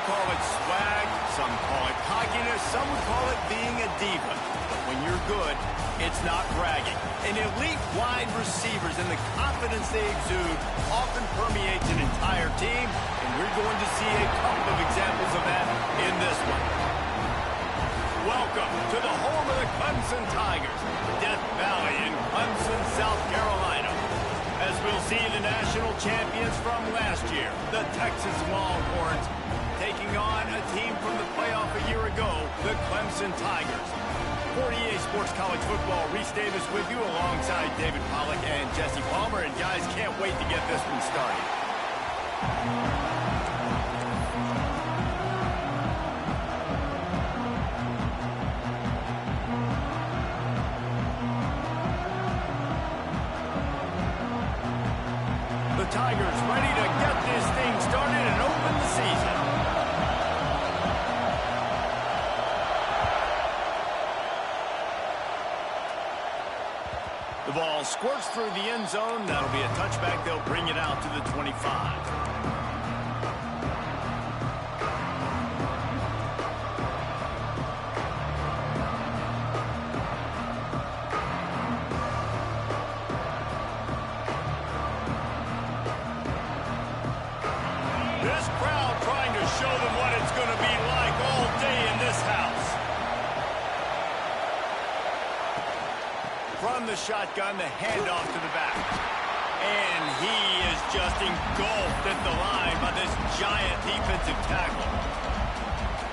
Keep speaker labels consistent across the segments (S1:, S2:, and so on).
S1: call it swag, some call it cockiness, some would call it being a diva. But when you're good, it's not bragging. And elite wide receivers and the confidence they exude often permeates an entire team, and we're going to see a couple of examples of that in this one. Welcome to the home of the Clemson Tigers, Death Valley in Clemson, South Carolina. As we'll see the national champions from last year, the Texas Longhorns, taking on a team from the playoff a year ago, the Clemson Tigers. For EA Sports College Football, Reese Davis with you alongside David Pollack and Jesse Palmer. And guys, can't wait to get this one started. The Tigers ready to get this thing started and open the season. The ball squirts through the end zone. That'll be a touchback. They'll bring it out to the 25. This crowd trying to show them what it's going to be like all day in this house. From the shotgun, the handoff to the back. And he is just engulfed at the line by this giant defensive tackle.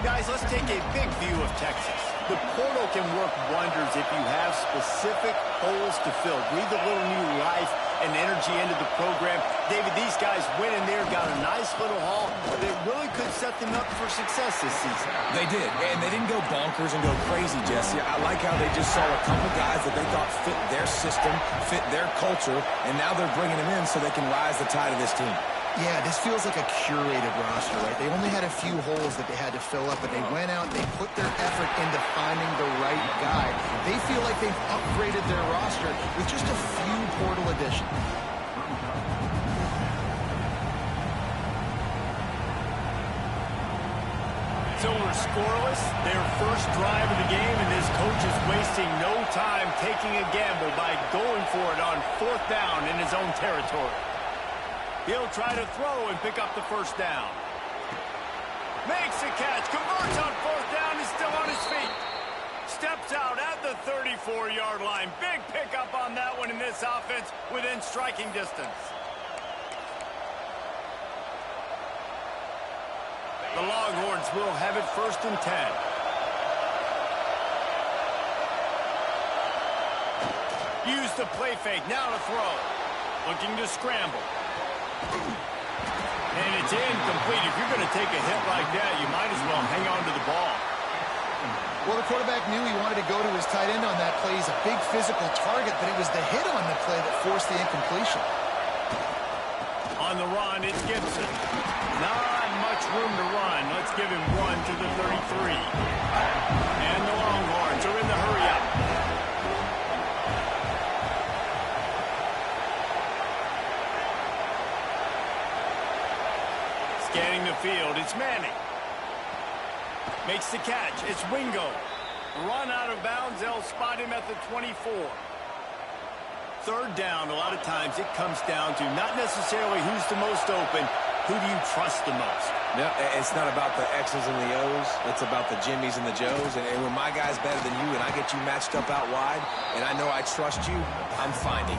S1: Guys, let's take a big view of Texas. The portal can work wonders if you have specific holes to fill. Breathe a little new life and energy into the program. David, these guys went in there, got a nice little haul, but it really could set them up for success this season.
S2: They did, and they didn't go bonkers and go crazy, Jesse. I like how they just saw a couple guys that they thought fit their system, fit their culture, and now they're bringing them in so they can rise the tide of this team.
S3: Yeah, this feels like a curated roster, right? They only had a few holes that they had to fill up, but they went out, they put their effort into finding the right guy. They feel like they've upgraded their roster with just a few portal additions.
S1: So we're scoreless, their first drive of the game, and this coach is wasting no time taking a gamble by going for it on 4th down in his own territory. He'll try to throw and pick up the first down. Makes a catch, converts on 4th down, is still on his feet. Steps out at the 34-yard line. Big pickup on that one in this offense within striking distance. The Longhorns will have it 1st and 10. Use the play fake, now to throw. Looking to scramble. And it's incomplete. If you're going to take a hit like that, you might as well hang on to the ball.
S3: Well, the quarterback knew he wanted to go to his tight end on that play. He's a big physical target, but it was the hit on the play that forced the incompletion.
S1: On the run, it's Gibson. Not much room to run. Let's give him one to the 33. And the Longhorns are in the hurry-up. Scanning the field, it's Manning. Makes the catch, it's Wingo. Run out of bounds, they'll spot him at the 24. 3rd down, a lot of times it comes down to not necessarily who's the most open, who do you trust the most?
S2: No, it's not about the X's and the O's. It's about the Jimmies and the Joes. And when my guy's better than you and I get you matched up out wide, and I know I trust you, I'm finding.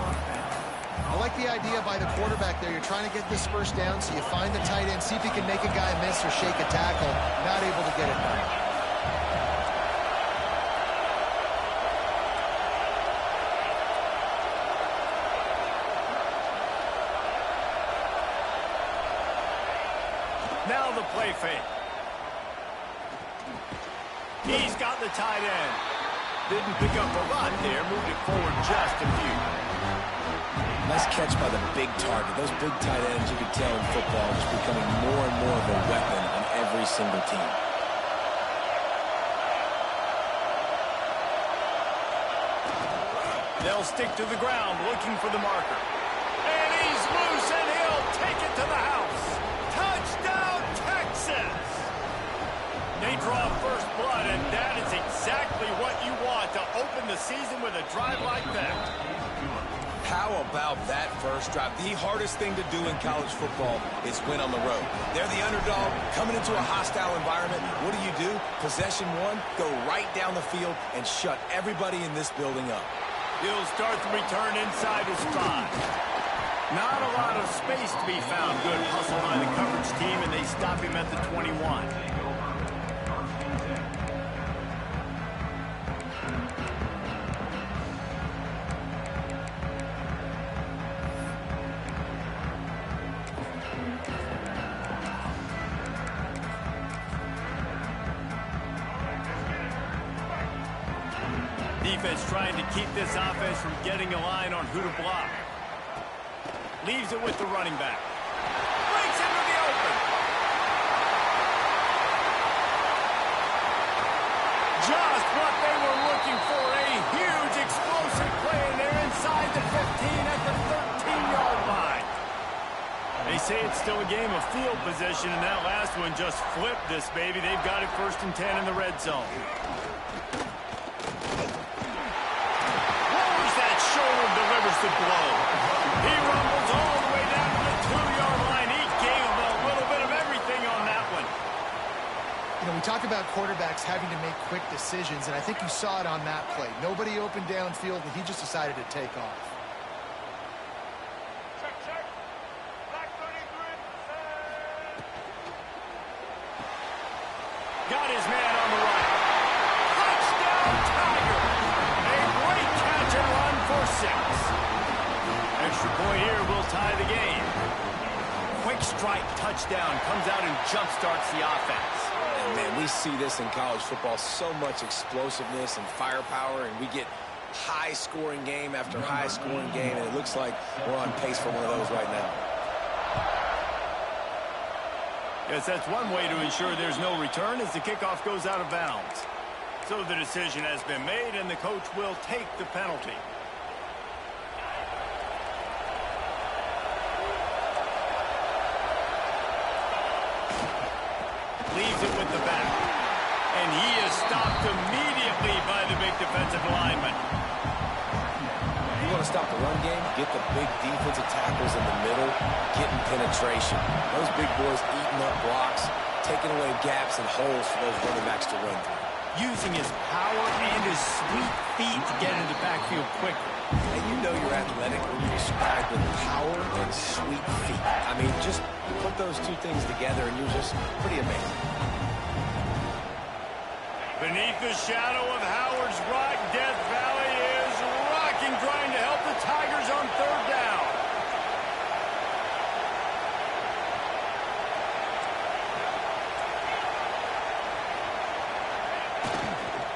S3: I like the idea by the quarterback there. You're trying to get this first down, so you find the tight end, see if he can make a guy miss or shake a tackle. Not able to get it done.
S1: Now the play fake. He's got the tight end. Didn't pick up a lot there. Moved it forward just a few.
S2: Nice catch by the big target. Those big tight ends, you can tell in football, just becoming more and more of a weapon on every single team.
S1: They'll stick to the ground, looking for the marker. And he's loose, and he'll take it to the house. Touchdown, Texas! They draw first blood, and that is exactly what you want to open the season with a drive like that.
S2: How about that first drive? The hardest thing to do in college football is win on the road. They're the underdog, coming into a hostile environment. What do? Possession one, go right down the field and shut everybody in this building up.
S1: He'll start the return inside his 5. Not a lot of space to be found. Good hustle by the coverage team, and they stop him at the 21. Defense trying to keep this offense from getting a line on who to block. Leaves it with the running back. Breaks into the open. Just what they were looking for. A huge explosive play, and they're inside the 15 at the 13-yard line. They say it's still a game of field position, and that last one just flipped this baby. They've got it 1st and 10 in the red zone. Delivers the blow. He rumbles all the way down to the 2-yard line. He gave him a little bit of everything on that one.
S3: You know, we talk about quarterbacks having to make quick decisions, and I think you saw it on that play. Nobody opened downfield, and he just decided to take off.
S4: Check. Black 33.
S1: Got his man on the right. Touchdown, Tiger. A great catch and run for 6. Extra point here will tie the game. Quick strike touchdown comes out and jumpstarts the offense.
S2: And man, we see this in college football, so much explosiveness and firepower, and we get high-scoring game after high-scoring game, and it looks like we're on pace for one of those right now.
S1: Yes, that's one way to ensure there's no return as the kickoff goes out of bounds. So the decision has been made, and the coach will take the penalty. Leaves it with the back. And he is stopped immediately by the big defensive lineman.
S2: You want to stop the run game, get the big defensive tackles in the middle, getting penetration. Those big boys eating up blocks, taking away gaps and holes for those running backs to run through.
S1: Using his power and his sweet feet to get into the backfield quickly.
S2: And you know you're athletic when you describe with power and sweet feet. I mean, just put those two things together and you're just pretty amazing.
S1: Beneath the shadow of Howard's Rock, Death Valley is rocking, trying to help the Tigers on 3rd down.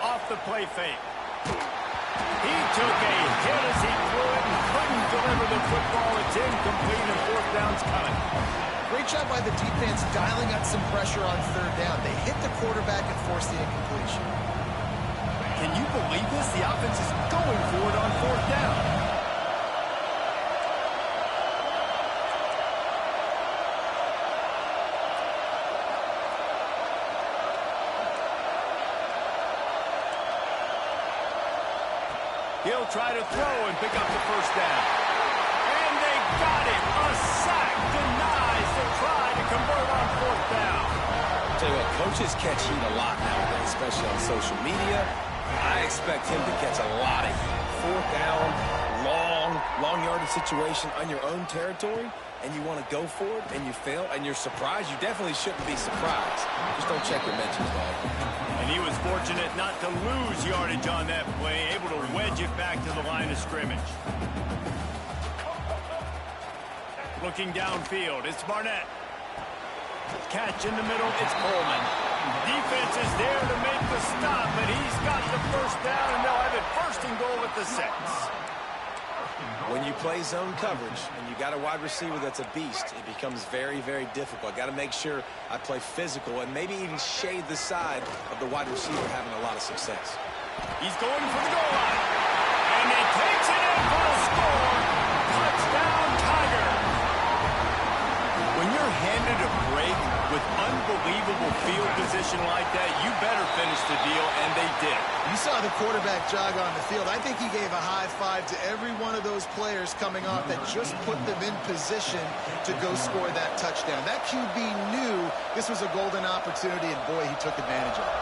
S1: Off the play fake. He took a hit as he threw it and couldn't deliver the football. It's incomplete and 4th down's coming.
S3: Great job by the defense dialing up some pressure on 3rd down. They hit the quarterback and forced the incompletion.
S1: Can you believe this? The offense is going for it on 4th down. He'll try to throw and pick up the 1st down. And they got it. A sack denies the try to convert on 4th down.
S2: I'll tell you what, coaches catch heat a lot nowadays, especially on social media. I expect him to catch a lot of heat. 4th down, long yardage situation on your own territory, and you want to go for it, and you fail, and you're surprised. You definitely shouldn't be surprised. Just don't check your mentions, dog.
S1: And he was fortunate not to lose yardage on that play, able to wedge it back to the line of scrimmage. Looking downfield, it's Barnett. Catch in the middle, it's Coleman. Defense is there to make the stop, but he's got the 1st down, and they'll have it 1st and goal at the 6.
S2: When you play zone coverage and you got a wide receiver that's a beast, it becomes very, very difficult. Got to make sure I play physical and maybe even shade the side of the wide receiver having a lot of success.
S1: He's going for the goal line. And he takes it in for a score. Touchdown, Tiger. When you're handed a break with unbelievable field position like that, better finish the deal, and they did.
S3: You saw the quarterback jog on the field. I think he gave a high five to every one of those players coming off that just put them in position to go score that touchdown. That QB knew this was a golden opportunity, and boy, he took advantage of it.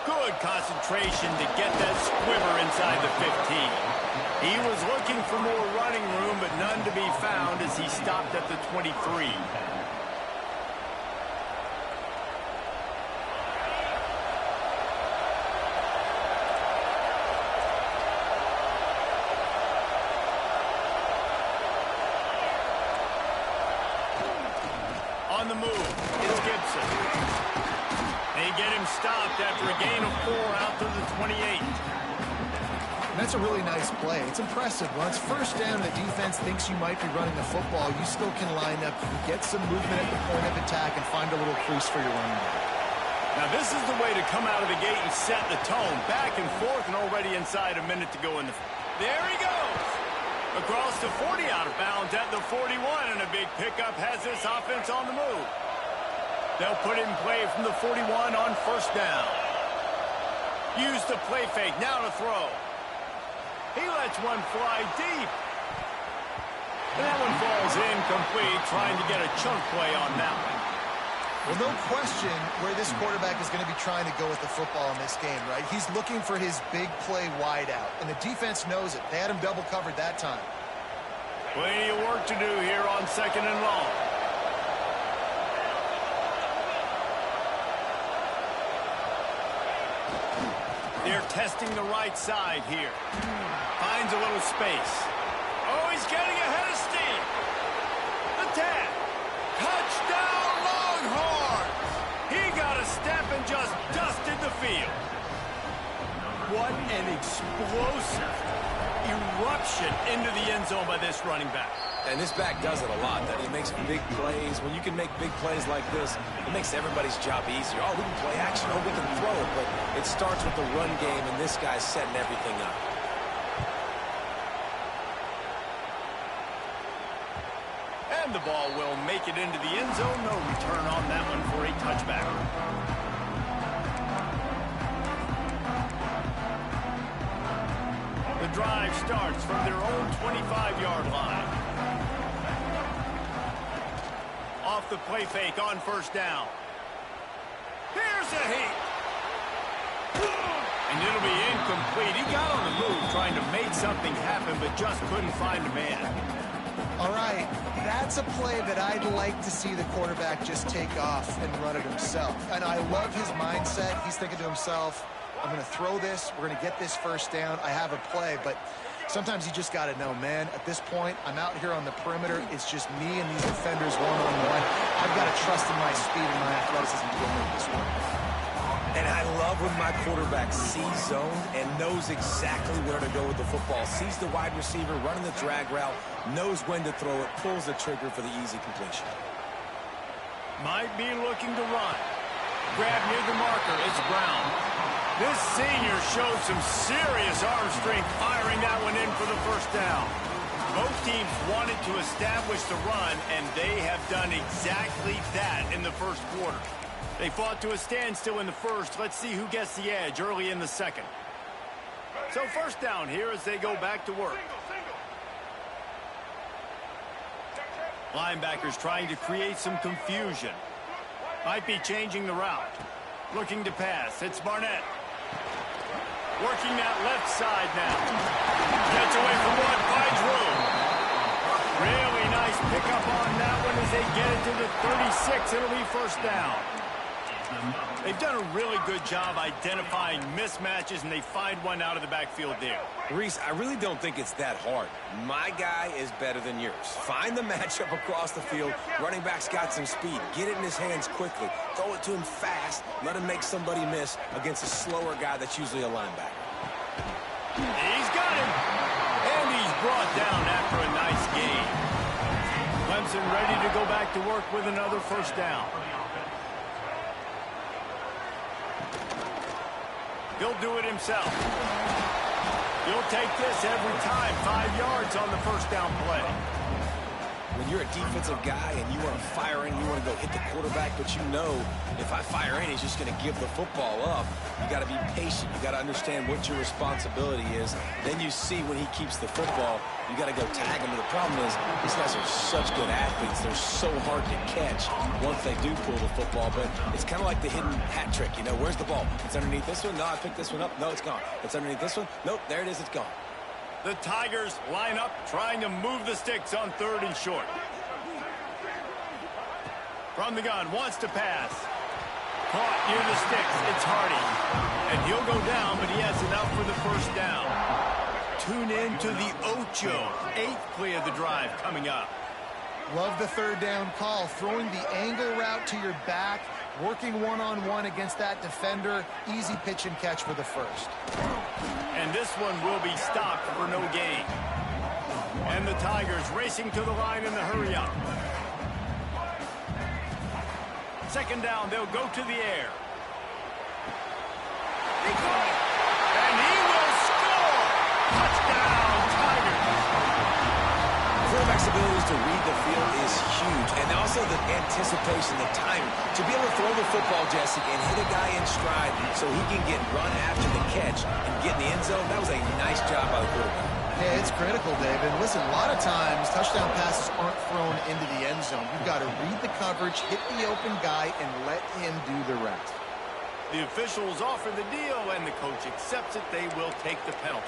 S1: Good concentration to get that squibber inside the 15. He was looking for more running room, but none to be found as he stopped at the 23. On the move, it's Gibson. They get him stopped after a gain of 4 out to the 28.
S3: That's a really nice play. It's impressive. When it's first down, the defense thinks you might be running the football. You still can line up, you can get some movement at the point of attack, and find a little crease for your running back.
S1: Now this is the way to come out of the gate and set the tone. Back and forth, and already inside a minute to go in the... There he goes! Across the 40, out of bounds at the 41, and a big pickup has this offense on the move. They'll put him in play from the 41 on first down. Use the play fake, now to throw. He lets one fly deep. And that one falls incomplete, trying to get a chunk play on that one.
S3: Well, no question where this quarterback is going to be trying to go with the football in this game, right? He's looking for his big play wide out, and the defense knows it. They had him double covered that time.
S1: Plenty of work to do here on second and long. They're testing the right side here. Finds a little space. Oh, he's getting ahead of steam. The tag. Touchdown, Longhorns! He got a step and just dusted the field. What an explosive eruption into the end zone by this running back.
S2: And this back does it a lot. That he makes big plays. When you can make big plays like this, it makes everybody's job easier. Oh, we can play action. Oh, we can throw it. But it starts with the run game, and this guy's setting everything up.
S1: And the ball will make it into the end zone. No return on that one for a touchback. The drive starts from their own 25-yard line. Off the play fake on first down. Here's a heat. And it'll be incomplete. He got on the move trying to make something happen, but just couldn't find a man.
S3: All right, that's a play that I'd like to see the quarterback just take off and run it himself. And I love his mindset. He's thinking to himself, I'm going to throw this. We're going to get this first down. I have a play, but sometimes you just got to know, man, at this point, I'm out here on the perimeter. It's just me and these defenders one-on-one. I've got to trust in my speed and my athleticism to go make this work.
S2: And I love when my quarterback sees zone and knows exactly where to go with the football. Sees the wide receiver running the drag route, knows when to throw it, pulls the trigger for the easy completion.
S1: Might be looking to run. Grab near the marker. It's Brown. This senior showed some serious arm strength firing that one in for the first down. Both teams wanted to establish the run, and they have done exactly that in the first quarter. They fought to a standstill in the first. Let's see who gets the edge early in the second. So first down here as they go back to work. Linebackers trying to create some confusion. Might be changing the route. Looking to pass. It's Barnett. Working that left side now. Gets away from one, finds room. Really nice pickup on that one as they get it to the 36. It'll be first down. They've done a really good job identifying mismatches, and they find one out of the backfield there.
S2: Reese, I really don't think it's that hard. My guy is better than yours. Find the matchup across the field. Running back's got some speed. Get it in his hands quickly. Throw it to him fast. Let him make somebody miss against a slower guy that's usually a linebacker.
S1: He's got him. And he's brought down after a nice gain. Clemson ready to go back to work with another first down. He'll do it himself. He'll take this every time. 5 yards on the first down play.
S2: When you're a defensive guy and you want to fire in, you want to go hit the quarterback, but you know if I fire in, he's just going to give the football up. You got to be patient. You got to understand what your responsibility is. Then you see when he keeps the football, you got to go tag him. But the problem is these guys are such good athletes. They're so hard to catch once they do pull the football. But it's kind of like the hidden hat trick. You know, where's the ball? It's underneath this one. No, I picked this one up. No, it's gone. It's underneath this one. Nope, there it is. It's gone.
S1: The Tigers line up, trying to move the sticks on 3rd and short. From the gun, wants to pass. Caught near the sticks. It's Hardy. And he'll go down, but he has enough for the first down. Tune in to the Ocho. 8th play of the drive coming up.
S3: Love the 3rd down call. Throwing the angle route to your back, working one-on-one against that defender. Easy pitch and catch for the first.
S1: And this one will be stopped for no gain. And the Tigers racing to the line in the hurry up. 2nd down, they'll go to the air. He caught it. And he will score. Touchdown, Tigers.
S2: Quarterback's ability to read the field is huge. And also the anticipation, the timing. To be able to throw the football, Jesse, and hit a guy in stride so he can get run after the catch and get in the end zone, that was a nice job by the quarterback.
S3: Yeah, it's critical, David. Listen, a lot of times touchdown passes aren't thrown into the end zone. You've got to read the coverage, hit the open guy, and let him do the rest.
S1: The officials offer the deal, and the coach accepts it. They will take the penalty.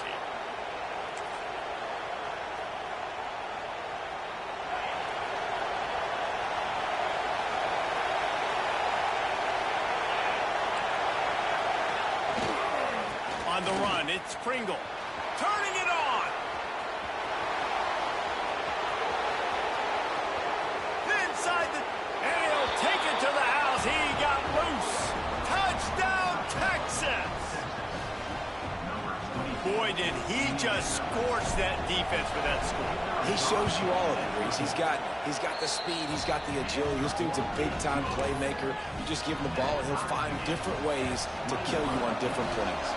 S1: On the run, it's Pringle. Turning it on. Inside the... And he'll take it to the house. He got loose. Touchdown, Texas. Boy, did he just scorch that defense for that score.
S2: He shows you all of it, Reese. He's got the speed. He's got the agility. This dude's a big-time playmaker. You just give him the ball, and he'll find different ways to kill you on different plays.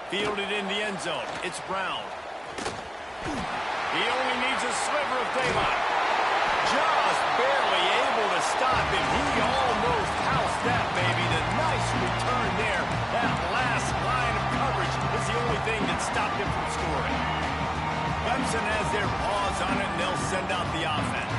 S1: Fielded in the end zone. It's Brown. He only needs a sliver of daylight. Just barely able to stop him. He almost housed that, baby. The nice return there. That last line of coverage is the only thing that stopped him from scoring. Clemson has their paws on it, and they'll send out the offense.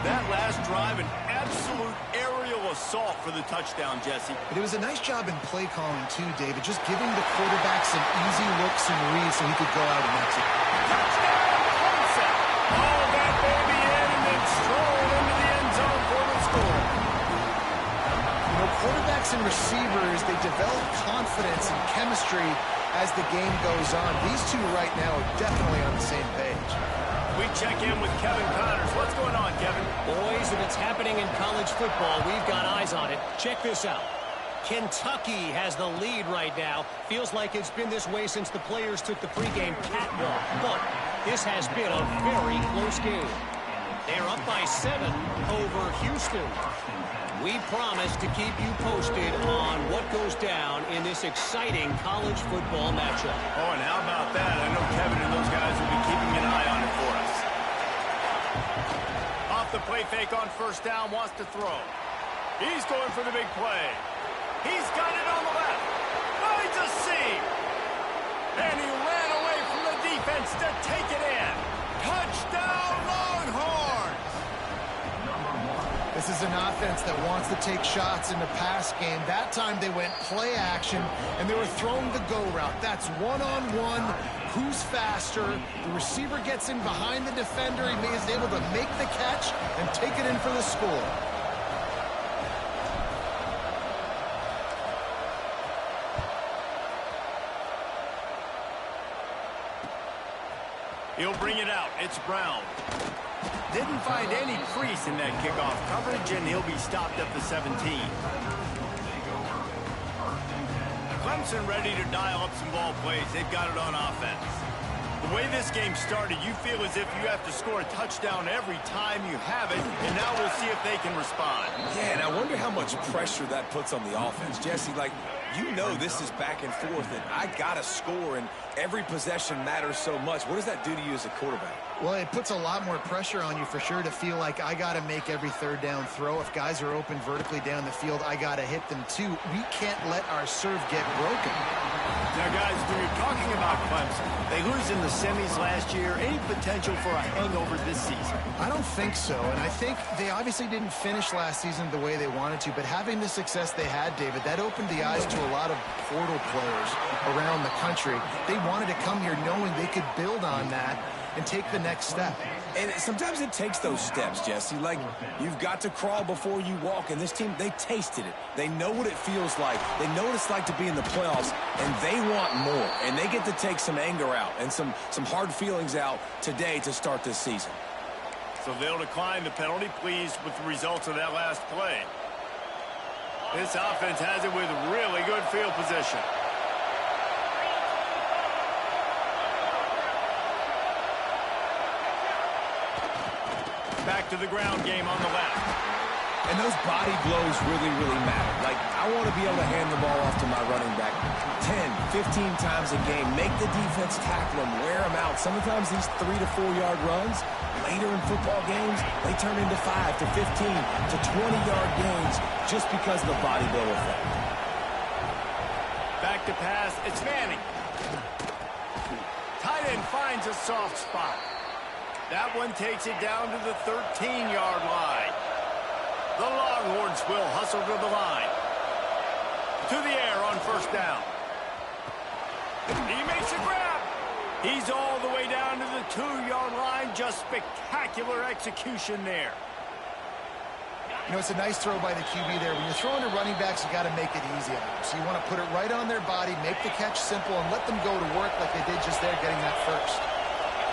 S1: That last drive, an absolute aerial assault for the touchdown, Jesse.
S3: But it was a nice job in play calling, too, David. Just giving the quarterback some easy looks and reads so he could go out and execute.
S1: Touchdown, Clemson! All that baby in and then stroll into the end zone for the score.
S3: You know, quarterbacks and receivers, they develop confidence and chemistry as the game goes on. These two right now are definitely on the same page.
S1: We check in with Kevin Connors. What's going on, Kevin?
S5: Boys, if it's happening in college football, we've got eyes on it. Check this out. Kentucky has the lead right now. Feels like it's been this way since the players took the pregame catwalk. But this has been a very close game. They're up by 7 over Houston. We promise to keep you posted on what goes down in this exciting college football matchup.
S1: Oh, and how about that? I know Kevin and those guys will be keeping an eye on it for us. Off the play fake on 1st down, wants to throw. He's going for the big play. He's got it on the left. Finds a seam. And he ran away from the defense to take it in. Touchdown, Longhorns!
S3: This is an offense that wants to take shots in the pass game. That time they went play action, and they were throwing the go route. That's one-on-one. Who's faster? The receiver gets in behind the defender. He is able to make the catch and take it in for the score.
S1: He'll bring it out. It's Brown. Didn't find any crease in that kickoff coverage, and he'll be stopped at the 17. Clemson ready to dial up some ball plays. They've got it on offense. The way this game started, you feel as if you have to score a touchdown every time you have it, and now we'll see if they can respond.
S2: Yeah, and I wonder how much pressure that puts on the offense. Jesse, like, you know this is back and forth, and I got to score, and every possession matters so much. What does that do to you as a quarterback?
S3: Well, it puts a lot more pressure on you for sure to feel like I got to make every third down throw. If guys are open vertically down the field, I got to hit them too. We can't let our serve get broken.
S1: Now, guys, when you're talking about Clemson, they lose in the semis last year. Any potential for a hangover this season?
S3: I don't think so, and I think they obviously didn't finish last season the way they wanted to, but having the success they had, David, that opened the eyes to a lot of portal players around the country. They wanted to come here knowing they could build on that and take the next step.
S2: And sometimes it takes those steps, Jesse. Like, you've got to crawl before you walk. And this team, they tasted it. They know what it feels like. They know what it's like to be in the playoffs, and they want more. And they get to take some anger out and some hard feelings out today to start this season.
S1: So they'll decline the penalty, pleased with the results of that last play. This offense has it with really good field position. Back to the ground game on the left.
S2: And those body blows really, really matter. Like, I want to be able to hand the ball off to my running back 10, 15 times a game. Make the defense tackle them, wear them out. Sometimes these 3 to 4 yard runs, later in football games, they turn into 5 to 15 to 20-yard gains just because of the body blow effect.
S1: Back to pass. It's Manning. Tight end finds a soft spot. That one takes it down to the 13-yard line. The Longhorns will hustle to the line. To the air on first down. He makes a grab. He's all the way down to the 2-yard line. Just spectacular execution there.
S3: You know, it's a nice throw by the QB there. When you're throwing to running backs, you got to make it easy on them. So you want to put it right on their body, make the catch simple, and let them go to work like they did just there, getting that first.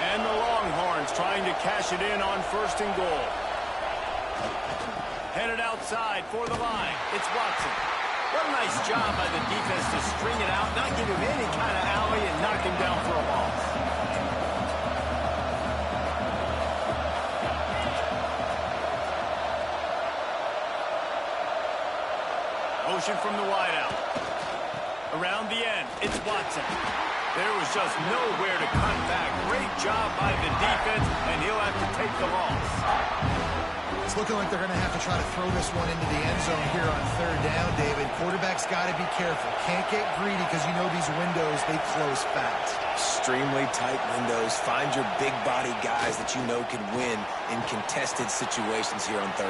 S1: And the Longhorns trying to cash it in on first and goal. Headed outside for the line. It's Watson. What a nice job by the defense to string it out, not give him any kind of alley, and knock him down for a loss. Motion from the wideout. Around the end, it's Watson. There was just nowhere to cut back. Great job by the defense, and he'll have to take the loss.
S3: It's looking like they're going to have to try to throw this one into the end zone here on third down, David. Quarterback's got to be careful. Can't get greedy because you know these windows, they close fast.
S2: Extremely tight windows. Find your big body guys that you know can win in contested situations here on third.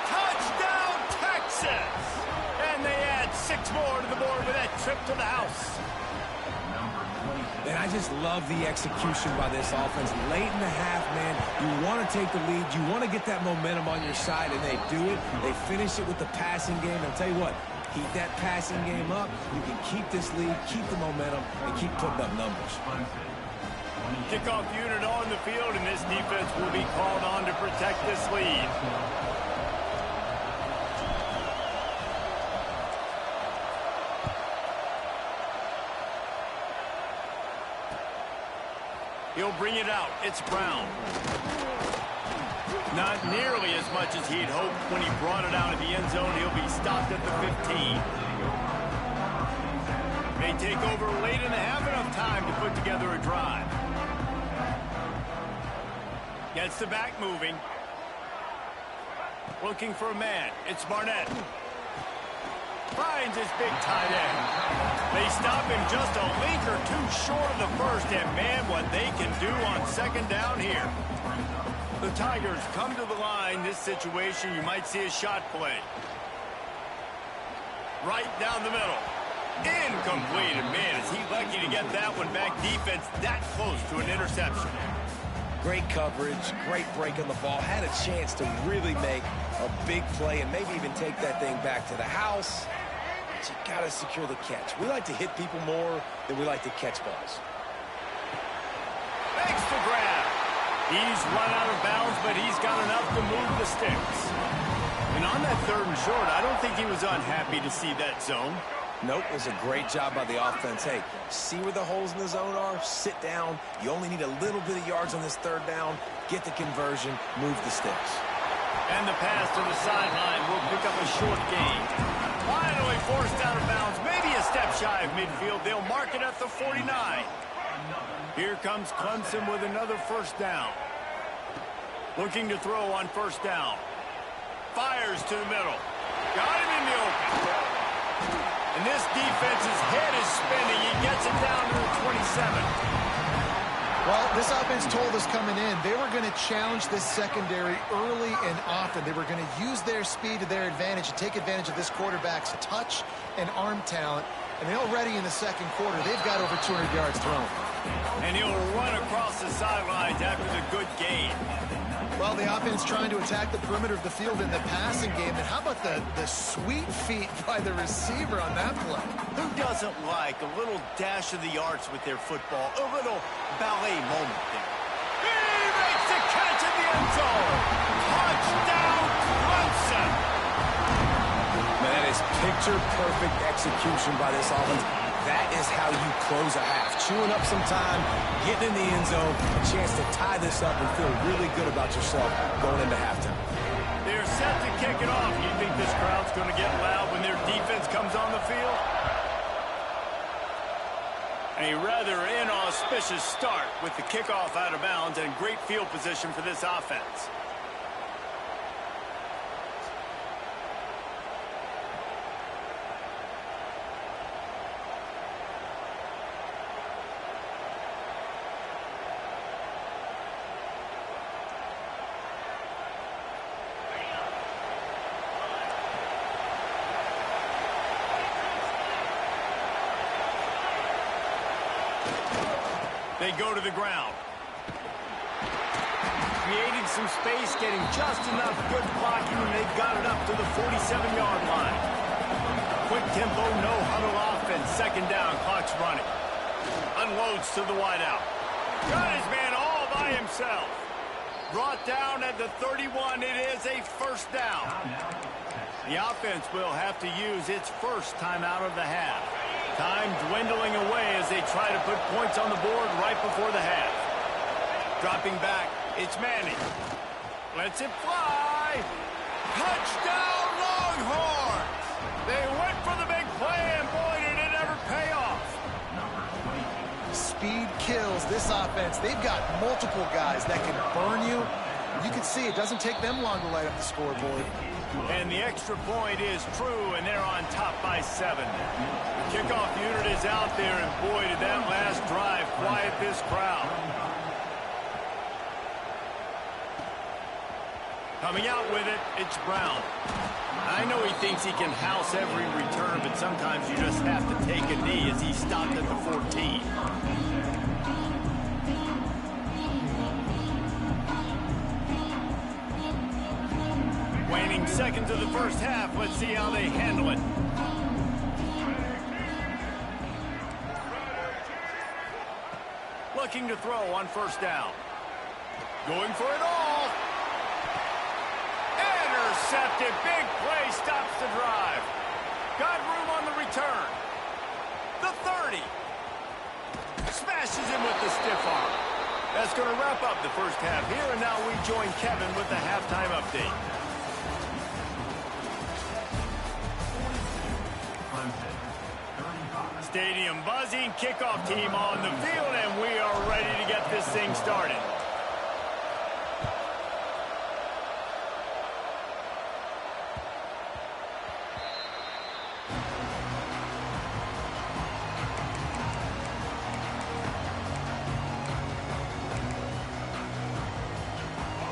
S1: Touchdown, Texas! And they add 6 more to the board with that trip to the house.
S2: And I just love the execution by this offense. Late in the half, man, you want to take the lead. You want to get that momentum on your side, and they do it. They finish it with the passing game. I'll tell you what, keep that passing game up. You can keep this lead, keep the momentum, and keep putting up numbers.
S1: Kickoff unit on the field, and this defense will be called on to protect this lead. He'll bring it out. It's Brown. Not nearly as much as he'd hoped when he brought it out of the end zone. He'll be stopped at the 15. May take over late in the half, enough time to put together a drive. Gets the back moving. Looking for a man. It's Barnett. Finds his big tight end. They stop him just a link or two short of the first, and man, what they can do on second down here. The Tigers come to the line. This situation, you might see a shot play. Right down the middle. Incomplete, and man, is he lucky to get that one back. Defense that close to an interception.
S2: Great coverage, great break on the ball. Had a chance to really make a big play and maybe even take that thing back to the house. But you got to secure the catch. We like to hit people more than we like to catch balls.
S1: Makes the grab. He's run out of bounds, but he's got enough to move the sticks. And on that third and short, I don't think he was unhappy to see that zone.
S2: Nope, it was a great job by the offense. Hey, see where the holes in the zone are? Sit down. You only need a little bit of yards on this third down. Get the conversion. Move the sticks.
S1: And the pass to the sideline will pick up a short gain. Finally forced out of bounds. Maybe a step shy of midfield. They'll mark it at the 49. Here comes Clemson with another first down. Looking to throw on first down. Fires to the middle. Got him in the open. And this defense's head is spinning. He gets it down to the 27.
S3: Well, this offense told us coming in they were going to challenge this secondary early and often. They were going to use their speed to their advantage and take advantage of this quarterback's touch and arm talent. And already in the second quarter, they've got over 200 yards thrown.
S1: And he'll run across the sidelines after the good gain.
S3: Well, the offense trying to attack the perimeter of the field in the passing game. And how about the sweet feet by the receiver on that play?
S1: Who doesn't like a little dash of the arts with their football? A little ballet moment there. He makes the catch in the end zone. Touchdown, Clemson.
S2: Man, that is picture-perfect execution by this offense. That is how you close a half. Chewing up some time, getting in the end zone, a chance to tie this up and feel really good about yourself going into halftime.
S1: They're set to kick it off. You think this crowd's going to get loud when their defense comes on the field? A rather inauspicious start with the kickoff out of bounds and great field position for this offense. They go to the ground. Creating some space, getting just enough good blocking, and they've got it up to the 47-yard line. Quick tempo, no huddle offense. Second down, clock's running. Unloads to the wideout. Got his man all by himself. Brought down at the 31. It is a first down. The offense will have to use its first timeout of the half. Time dwindling away as they try to put points on the board right before the half. Dropping back, it's Manning. Lets it fly. Touchdown, Longhorns! They went for the big play, and boy, did it ever pay off.
S3: Speed kills this offense. They've got multiple guys that can burn you. You can see it doesn't take them long to light up the scoreboard.
S1: And the extra point is true, and they're on top by 7. The kickoff unit is out there, and boy, did that last drive quiet this crowd. Coming out with it, it's Brown. I know he thinks he can house every return, but sometimes you just have to take a knee as he stopped at the 14. Waning seconds of the first half. Let's see how they handle it. Looking to throw on first down. Going for it all. Intercepted. Big play stops the drive. Got room on the return. The 30. Smashes him with the stiff arm. That's going to wrap up the first half here, and now we join Kevin with the halftime update. Stadium buzzing, kickoff team on the field, and we are ready to get this thing started.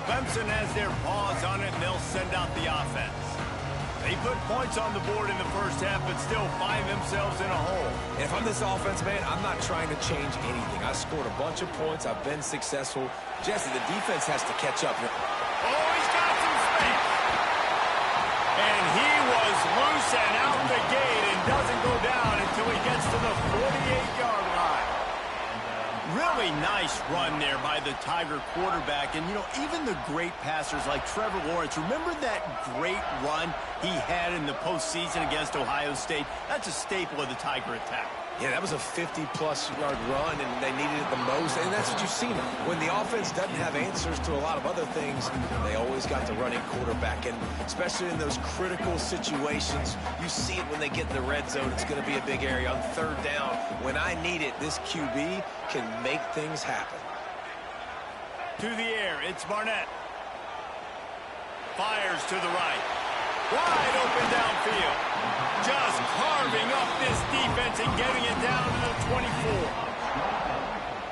S1: Clemson has their paws on it, and they'll send out the offense. They put points on the board in the first half, but still find themselves in a hole.
S2: And if I'm this offense, man, I'm not trying to change anything. I scored a bunch of points. I've been successful. Jesse, the defense has to catch up here.
S1: Oh, he's got some space. And he was loose and out the gate and doesn't go down until he gets to the 48-yard line. Really nice run there by the Tiger quarterback. And, you know, even the great passers like Trevor Lawrence, remember that great run he had in the postseason against Ohio State? That's a staple of the Tiger attack.
S2: Yeah, that was a 50-plus yard run, and they needed it the most, and that's what you've seen. When the offense doesn't have answers to a lot of other things, they always got the running quarterback, and especially in those critical situations, you see it when they get in the red zone. It's going to be a big area on third down. When I need it, this QB can make things happen.
S1: To the air, it's Barnett. Fires to the right. Wide open downfield. Just carving up this defense and getting it down to the 24.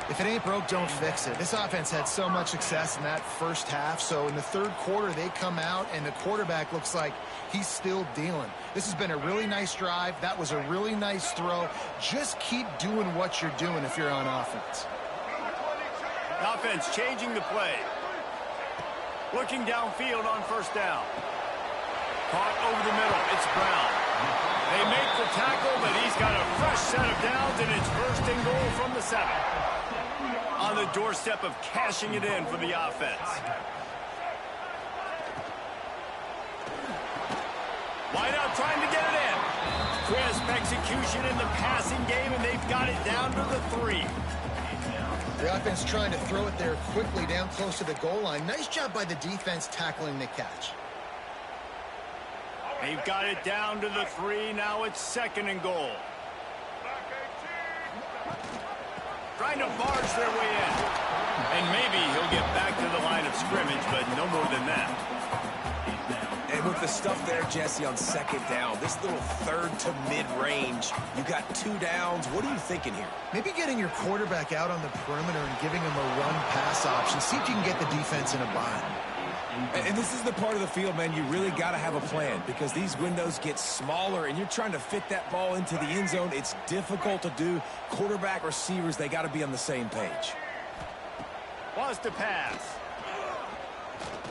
S3: If it ain't broke, don't fix it. This offense had so much success in that first half, so in the third quarter, they come out, and the quarterback looks like he's still dealing. This has been a really nice drive. That was a really nice throw. Just keep doing what you're doing if you're on offense.
S1: Offense changing the play. Looking downfield on first down. Caught over the middle. It's Brown. They make the tackle, but he's got a fresh set of downs, and it's first and goal from the 7. On the doorstep of cashing it in for the offense. Wideout trying to get it in. Crisp execution in the passing game, and they've got it down to the 3.
S3: The offense trying to throw it there quickly down close to the goal line. Nice job by the defense tackling the catch.
S1: They've got it down to the 3. Now it's second and goal. Trying to barge their way in. And maybe he'll get back to the line of scrimmage, but no more than that.
S2: And with the stuff there, Jesse, on second down, this little third to mid-range, you got 2 downs. What are you thinking here?
S3: Maybe getting your quarterback out on the perimeter and giving him a run-pass option. See if you can get the defense in a bind.
S2: And this is the part of the field, man, you really got to have a plan because these windows get smaller and you're trying to fit that ball into the end zone. It's difficult to do. Quarterback, receivers, they got to be on the same page.
S1: Wants to pass.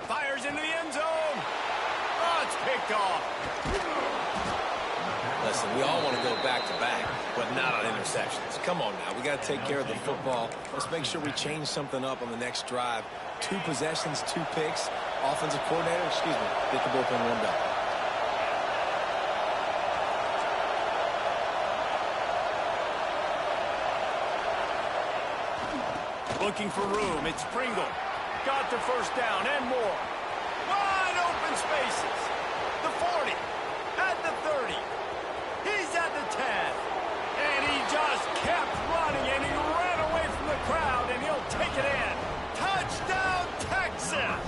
S1: Fires into the end zone. Oh, it's picked off.
S2: Listen, we all want to go back-to-back, but not on interceptions. Come on now, we got to take care of the football. Let's make sure we change something up on the next drive. 2 possessions, 2 picks. Offensive coordinator, get the bullpen warmed up.
S1: Looking for room. It's Pringle. Got the first down and more. Wide open spaces. The 40. At the 30. He's at the 10. And he just kept running, and he ran away from the crowd, and he'll take it in. Touchdown, Texas!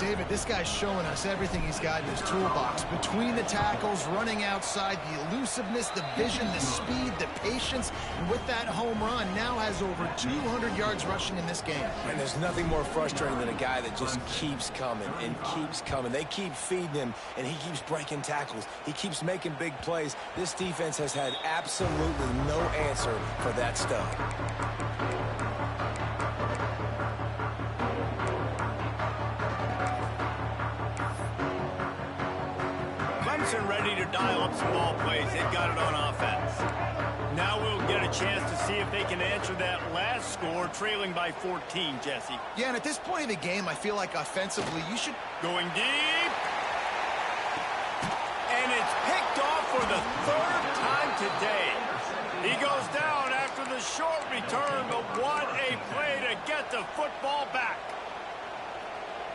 S3: David, this guy's showing us everything he's got in his toolbox. Between the tackles, running outside, the elusiveness, the vision, the speed, the patience. And with that home run, now has over 200 yards rushing in this game.
S2: And there's nothing more frustrating than a guy that just keeps coming and keeps coming. They keep feeding him, and he keeps breaking tackles. He keeps making big plays. This defense has had absolutely no answer for that stud.
S1: Clemson ready to dial up some ball plays. They've got it on offense. Now we'll get a chance to see if they can answer that last score, trailing by 14, Jesse.
S3: Yeah, and at this point of the game, I feel like offensively, you should...
S1: Going deep. And it's picked off for the 3rd time today. He goes down after the short return, but what a play to get the football back.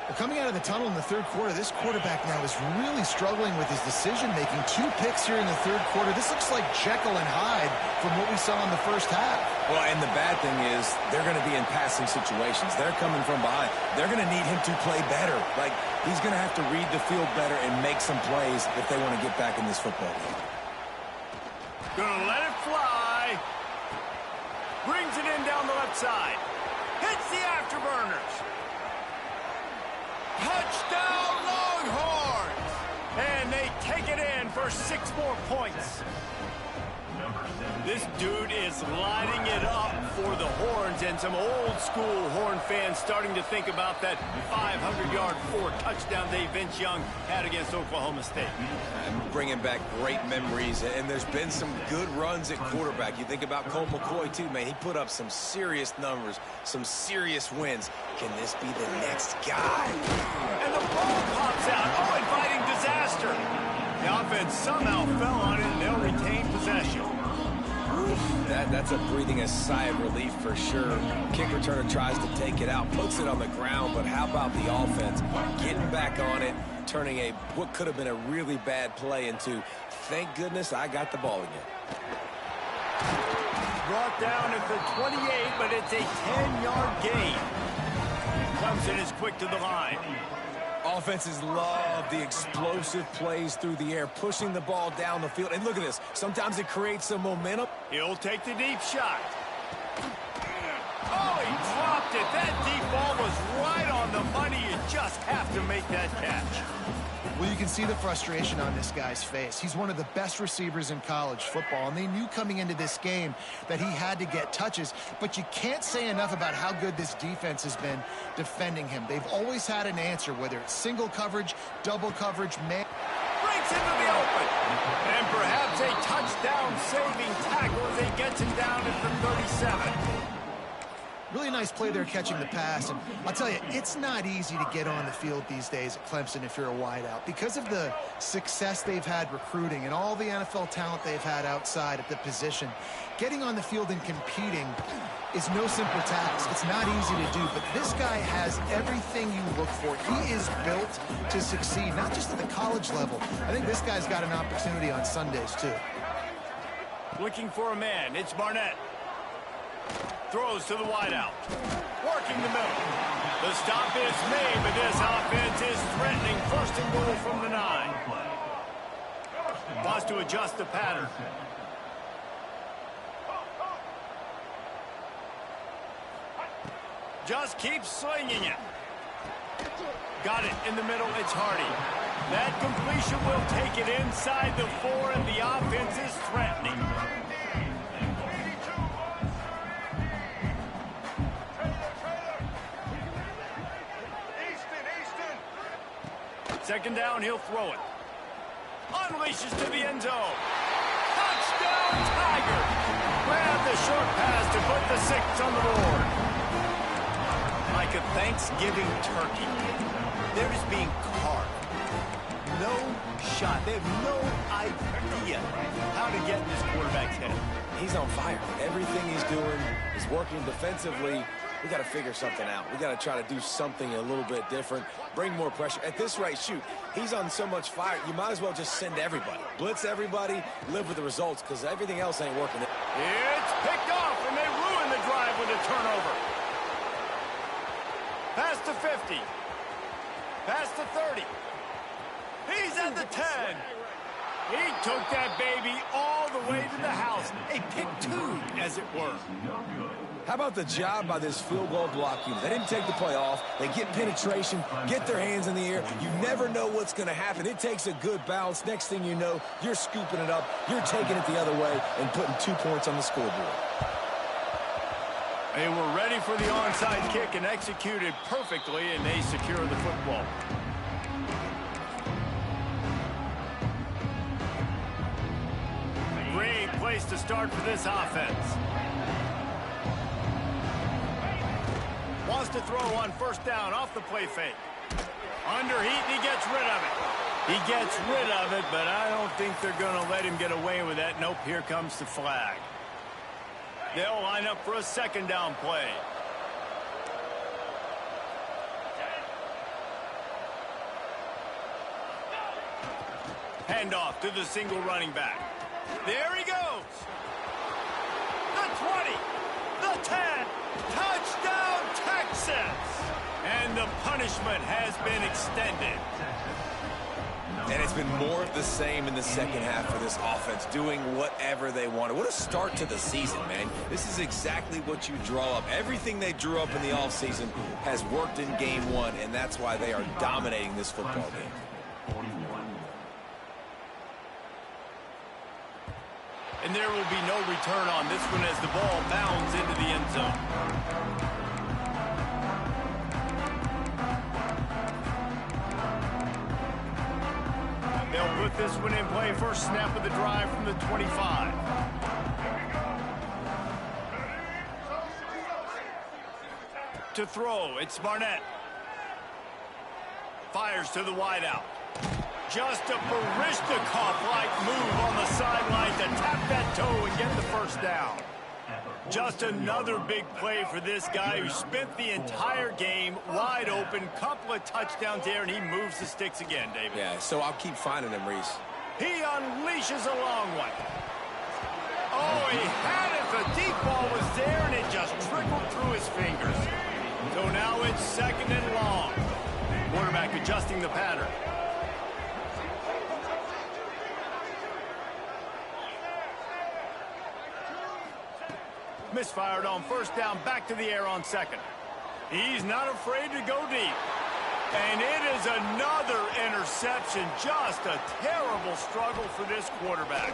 S3: Well, coming out of the tunnel in the third quarter, this quarterback now is really struggling with his decision-making. 2 picks here in the third quarter. This looks like Jekyll and Hyde from what we saw in the first half.
S2: Well, and the bad thing is they're going to be in passing situations. They're coming from behind. They're going to need him to play better. Like, he's going to have to read the field better and make some plays if they want to get back in this football game.
S1: Gonna let it fly. Brings it in down the left side. Hits the afterburners. Touchdown, Longhorns! And they take it in for 6 more points. This dude is lighting it up for the Horns, and some old-school Horn fans starting to think about that 500-yard 4-touchdown day Vince Young had against Oklahoma State.
S2: Bringing back great memories, and there's been some good runs at quarterback. You think about Colt McCoy, too, man. He put up some serious numbers, some serious wins. Can this be the next guy?
S1: And the ball pops out. Oh, inviting disaster. The offense somehow fell on it, and they'll retain possession.
S2: That's a breathing a sigh of relief for sure. Kick returner tries to take it out, puts it on the ground, but how about the offense getting back on it, turning what could have been a really bad play into, thank goodness I got the ball again.
S1: Brought down at the 28, but it's a 10-yard gain. Clemson is quick to the line.
S2: Offenses love the explosive plays through the air, pushing the ball down the field. And look at this. Sometimes it creates some momentum.
S1: He'll take the deep shot. Oh, he dropped it. That deep ball was right on the money. You just have to make that catch.
S3: Well, you can see the frustration on this guy's face. He's one of the best receivers in college football, and they knew coming into this game that he had to get touches, but you can't say enough about how good this defense has been defending him. They've always had an answer, whether it's single coverage, double coverage, man.
S1: Breaks into the open. And perhaps a touchdown-saving tackle as he gets him down at the 37.
S3: Really nice play there catching the pass. And I'll tell you, it's not easy to get on the field these days at Clemson if you're a wideout. Because of the success they've had recruiting and all the NFL talent they've had outside at the position, getting on the field and competing is no simple task. It's not easy to do, but this guy has everything you look for. He is built to succeed, not just at the college level. I think this guy's got an opportunity on Sundays, too.
S1: Looking for a man. It's Barnett. Throws to the wideout. Working the middle. The stop is made, but this offense is threatening. First and goal from the 9. Wants to adjust the pattern. Just keeps slinging it. Got it in the middle. It's Hardy. That completion will take it inside the 4, and the offense is threatening. Second down, he'll throw it. Unleashes to the end zone. Touchdown, Tiger! Grab the short pass to put the 6 on the board. Like a Thanksgiving turkey. They're just being carved. No shot. They have no idea how to get in this quarterback's head.
S2: He's on fire. Everything he's doing is working defensively. We got to figure something out. We got to try to do something a little bit different, bring more pressure. At this rate, shoot, he's on so much fire, you might as well just send everybody. Blitz everybody, live with the results, because everything else ain't working.
S1: It's picked off, and they ruin the drive with a turnover. Past the 50. Past the 30. He's at the 10. He took that baby all the way to the house. A pick 2, as it were.
S2: How about the job by this field goal block unit? They didn't take the play off. They get penetration, get their hands in the air. You never know what's going to happen. It takes a good bounce. Next thing you know, you're scooping it up. You're taking it the other way and putting 2 points on the scoreboard.
S1: They were ready for the onside kick and executed perfectly, and they secure the football. Great place to start for this offense. Wants to throw on first down off the play fake. Under heat, and he gets rid of it. He gets rid of it, but I don't think they're going to let him get away with that. Nope, here comes the flag. They'll line up for a second down play. Handoff to the single running back. There he goes. The 20. The 10. Touchdown, Texas. And the punishment has been extended.
S2: And it's been more of the same in the second half for this offense, doing whatever they wanted. What a start to the season, man. This is exactly what you draw up. Everything they drew up in the offseason has worked in game 1, and that's why they are dominating this football game.
S1: And there will be no return on this one as the ball bounds into the end zone. They'll put this one in play. First snap of the drive from the 25. To throw, it's Barnett. Fires to the wideout. Just a Barishnikov-like move on the sideline to tap that toe and get the first down. Just another big play for this guy who spent the entire game wide open. Couple of touchdowns there, and he moves the sticks again, David.
S2: Yeah, so I'll keep finding him, Reese.
S1: He unleashes a long one. Oh, he had it. The deep ball was there, and it just trickled through his fingers. So now it's second and long. Quarterback adjusting the pattern. Misfired on first down, back to the air on second. He's not afraid to go deep. And it is another interception. Just a terrible struggle for this quarterback.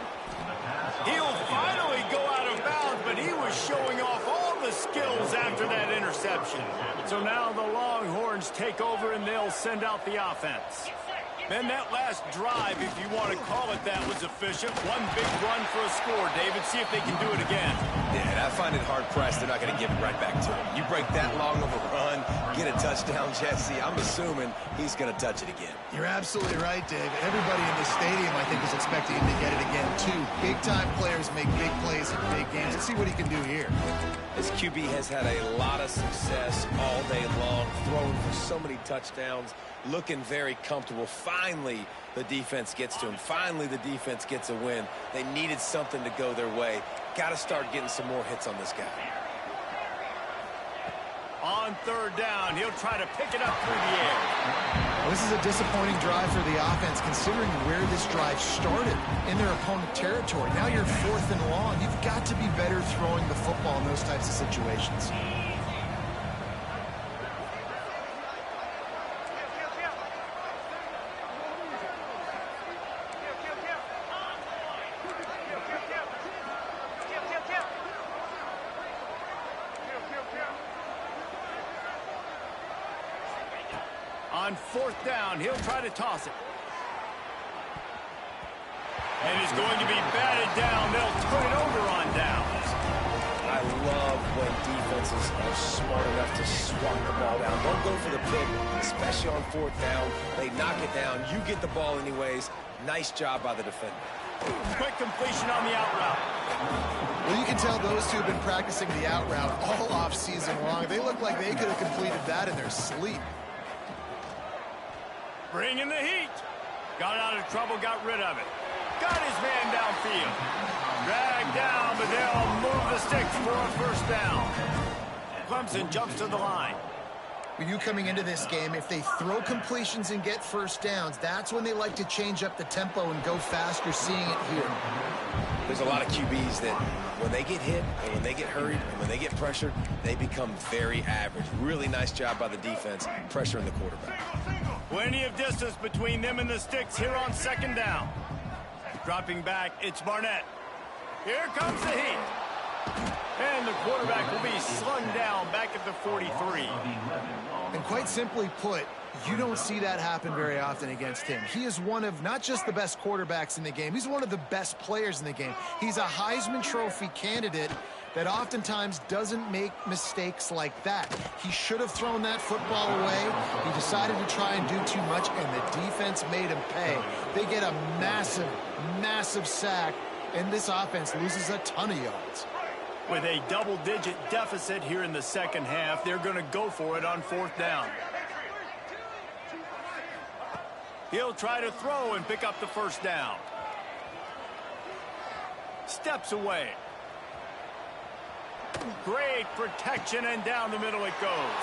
S1: He'll finally go out of bounds, but he was showing off all the skills after that interception. So now the Longhorns take over, and they'll send out the offense. And that last drive, if you want to call it that, was efficient. One big run for a score, David. See if they can do it again.
S2: Yeah, and I find it hard-pressed they're not going to give it right back to him. You break that long of a run, get a touchdown, Jesse, I'm assuming he's going to touch it again.
S3: You're absolutely right, Dave. Everybody in this stadium, I think, is expecting him to get it again, too. Big-time players make big plays in big games. Let's see what he can do here.
S2: This QB has had a lot of success all day long, throwing for so many touchdowns, looking very comfortable. Finally, the defense gets to him. Finally, the defense gets a win. They needed something to go their way. Got to start getting some more hits on this guy.
S1: On third down, he'll try to pick it up through the air.
S3: Well, this is a disappointing drive for the offense, considering where this drive started, in their opponent territory. Now you're fourth and long. You've got to be better throwing the football in those types of situations.
S1: On fourth down, he'll try to toss it. And it's going to be batted down. They'll turn it over on downs.
S2: I love when defenses are smart enough to swat the ball down. Don't go for the pick, especially on fourth down. They knock it down. You get the ball anyways. Nice job by the defender.
S1: Quick completion on the out route.
S3: Well, you can tell those two have been practicing the out route all off-season long. They look like they could have completed that in their sleep.
S1: Bringing the heat. Got out of trouble, got rid of it. Got his man downfield. Dragged down, but they'll move the sticks for a first down. Clemson jumps to the line.
S3: When you coming into this game, if they throw completions and get first downs, that's when they like to change up the tempo and go faster, seeing it here.
S2: There's a lot of QBs that when they get hit and when they get hurried and when they get pressured, they become very average. Really nice job by the defense, pressuring the quarterback.
S1: Plenty of distance between them and the sticks here on second down. Dropping back, it's Barnett. Here comes the heat. And the quarterback will be slung down back at the 43.
S3: And quite simply put, you don't see that happen very often against him. He is one of not just the best quarterbacks in the game, he's one of the best players in the game. He's a Heisman Trophy candidate that oftentimes doesn't make mistakes like that. He should have thrown that football away. He decided to try and do too much, and the defense made him pay. They get a massive, massive sack, and this offense loses a ton of yards.
S1: With a double-digit deficit here in the second half, they're going to go for it on fourth down. He'll try to throw and pick up the first down. Steps away. Great protection, and down the middle it goes.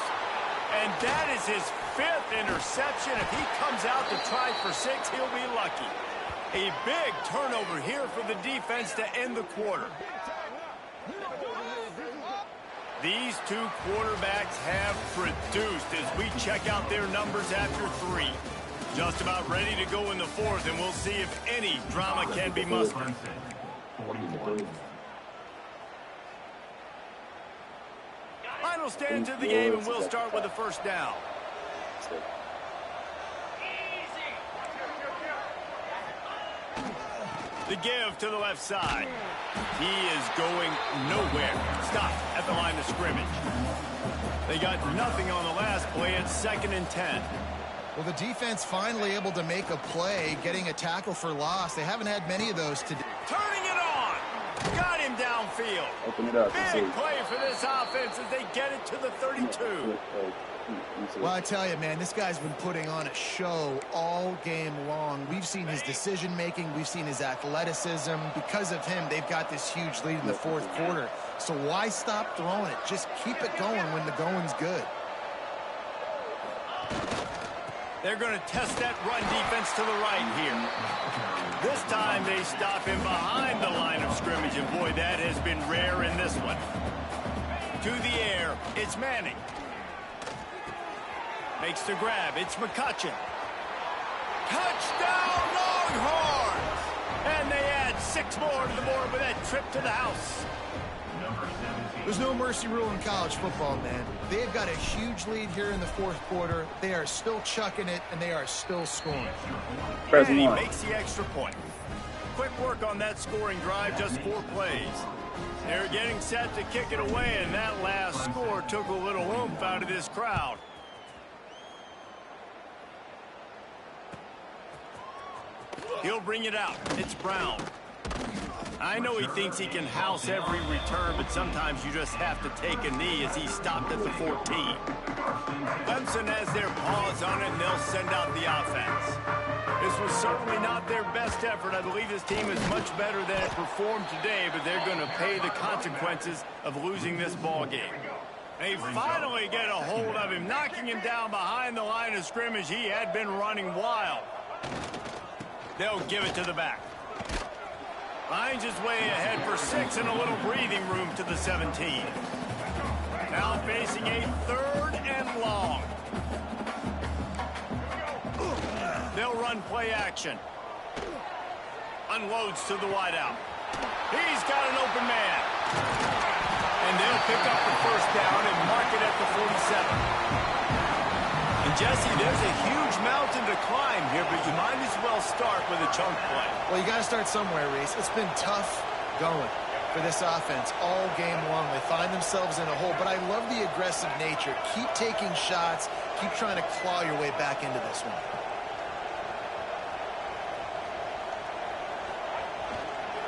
S1: And that is his fifth interception. If he comes out to try for 6, he'll be lucky. A big turnover here for the defense to end the quarter. These two quarterbacks have produced as we check out their numbers after 3. Just about ready to go in the fourth, and we'll see if any drama can be mustered. Final stand to the game, and we'll start with the first down. The give to the left side. He is going nowhere. Stop at the line of scrimmage. They got nothing on the last play. It's 2nd and 10.
S3: Well, the defense finally able to make a play, getting a tackle for loss. They haven't had many of those today.
S1: Turning it on. Got him downfield.
S6: Open it up.
S1: Big play for this offense as they get it to the 32.
S3: Well, I tell you, man, this guy's been putting on a show all game long. We've seen his decision-making. We've seen his athleticism. Because of him, they've got this huge lead in the fourth quarter. So why stop throwing it? Just keep it going when the going's good.
S1: They're going to test that run defense to the right here. This time they stop him behind the line of scrimmage, and boy, that has been rare in this one. To the air, it's Manning. Makes the grab, it's McCutcheon. Touchdown, Longhorns! And they add 6 more to the board with that trip to the house.
S3: There's no mercy rule in college football, man. They've got a huge lead here in the fourth quarter. They are still chucking it, and they are still scoring.
S1: And he makes the extra point. Quick work on that scoring drive, just 4 plays. They're getting set to kick it away, and that last score took a little oomph out of this crowd. He'll bring it out. It's Brown. I know he thinks he can house every return, but sometimes you just have to take a knee as he stopped at the 14. Clemson has their paws on it, and they'll send out the offense. This was certainly not their best effort. I believe this team is much better than it performed today, but they're going to pay the consequences of losing this ball game. They finally get a hold of him, knocking him down behind the line of scrimmage. He had been running wild. They'll give it to the back. Finds his way ahead for 6 and a little breathing room to the 17. Now facing a 3rd and long. They'll run play action. Unloads to the wideout. He's got an open man. And they'll pick up the first down and mark it at the 47. And Jesse, there's a huge mountain to climb here, but you might as well start with a chunk play.
S3: Well, you got to start somewhere, Reese. It's been tough going for this offense all game long. They find themselves in a hole, but I love the aggressive nature. Keep taking shots. Keep trying to claw your way back into this one.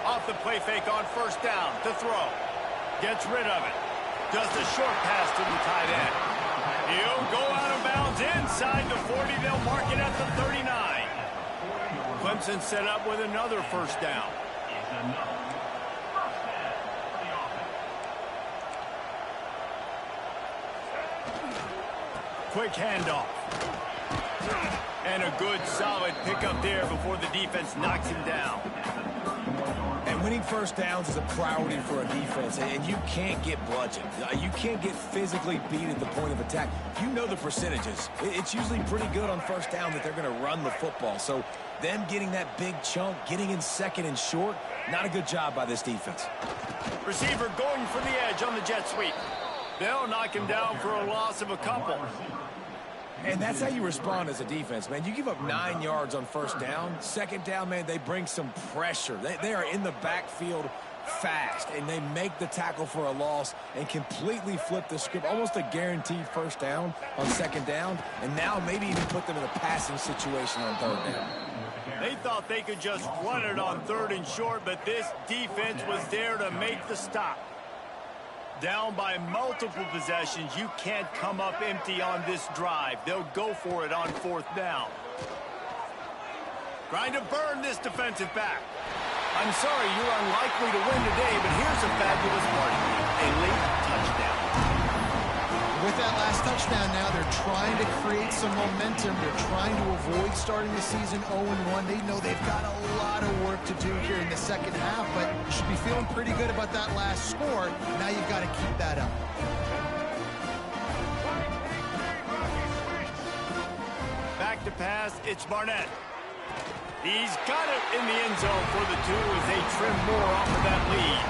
S1: Off the play fake on first down to throw. Gets rid of it. Just a short pass to the tight end. He'll go out of bounds inside the 40. They'll mark it at the 39. Clemson set up with another first down. Quick handoff. And a good solid pickup there before the defense knocks him down.
S2: And winning first downs is a priority for a defense, and you can't get bludgeoned. You can't get physically beat at the point of attack. You know the percentages. It's usually pretty good on first down that they're going to run the football. So them getting that big chunk, getting in second and short, not a good job by this defense.
S1: Receiver going for the edge on the jet sweep. They'll knock him down for a loss of a couple.
S2: And that's how you respond as a defense, man. You give up 9 yards on first down. Second down, man, they bring some pressure. They are in the backfield fast, and they make the tackle for a loss and completely flip the script. Almost a guaranteed first down on second down, and now maybe even put them in a passing situation on third down.
S1: They thought they could just run it on third and short, but this defense was there to make the stop. Down by multiple possessions, you can't come up empty on this drive. They'll go for it on fourth down. Trying to burn this defensive back. I'm sorry, you're unlikely to win today, but here's a fabulous part. A late touchdown.
S3: With that last touchdown now, they're trying to create some momentum. They're trying to avoid starting the season 0-1. They know they've got a lot of work to do here in the second half, but you should be feeling pretty good about that last score. Now you've got to keep that up.
S1: Back to pass, it's Barnett. He's got it in the end zone for the 2 as they trim more off of that lead.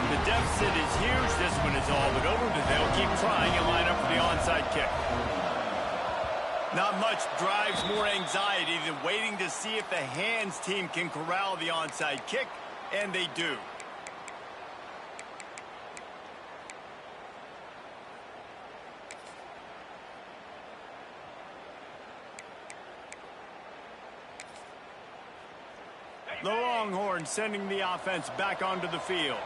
S1: The deficit is huge. This one is all but over, but they'll keep trying and line up for the onside kick. Not much drives more anxiety than waiting to see if the hands team can corral the onside kick, and they do. The Longhorns sending the offense back onto the field.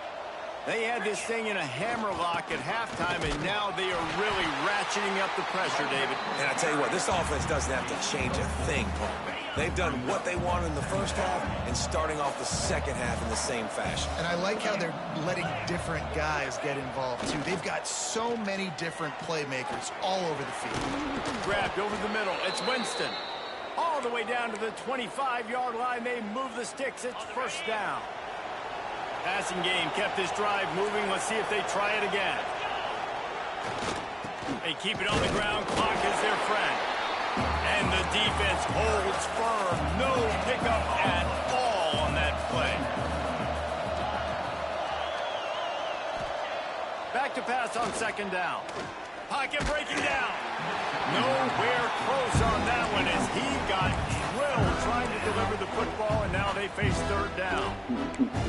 S1: They had this thing in a hammerlock at halftime, and now they are really ratcheting up the pressure, David.
S2: And I tell you what, this offense doesn't have to change a thing, Paul. They've done what they wanted in the first half and starting off the second half in the same fashion.
S3: And I like how they're letting different guys get involved, too. They've got so many different playmakers all over the field.
S1: Grabbed over the middle. It's Winston. All the way down to the 25-yard line. They move the sticks. It's first down. Passing game kept this drive moving. Let's see if they try it again. They keep it on the ground. Clock is their friend. And the defense holds firm. No pickup at all on that play. Back to pass on second down. Pocket breaking down. Nowhere close on that one as he got drilled trying to deliver the football, and now they face third down.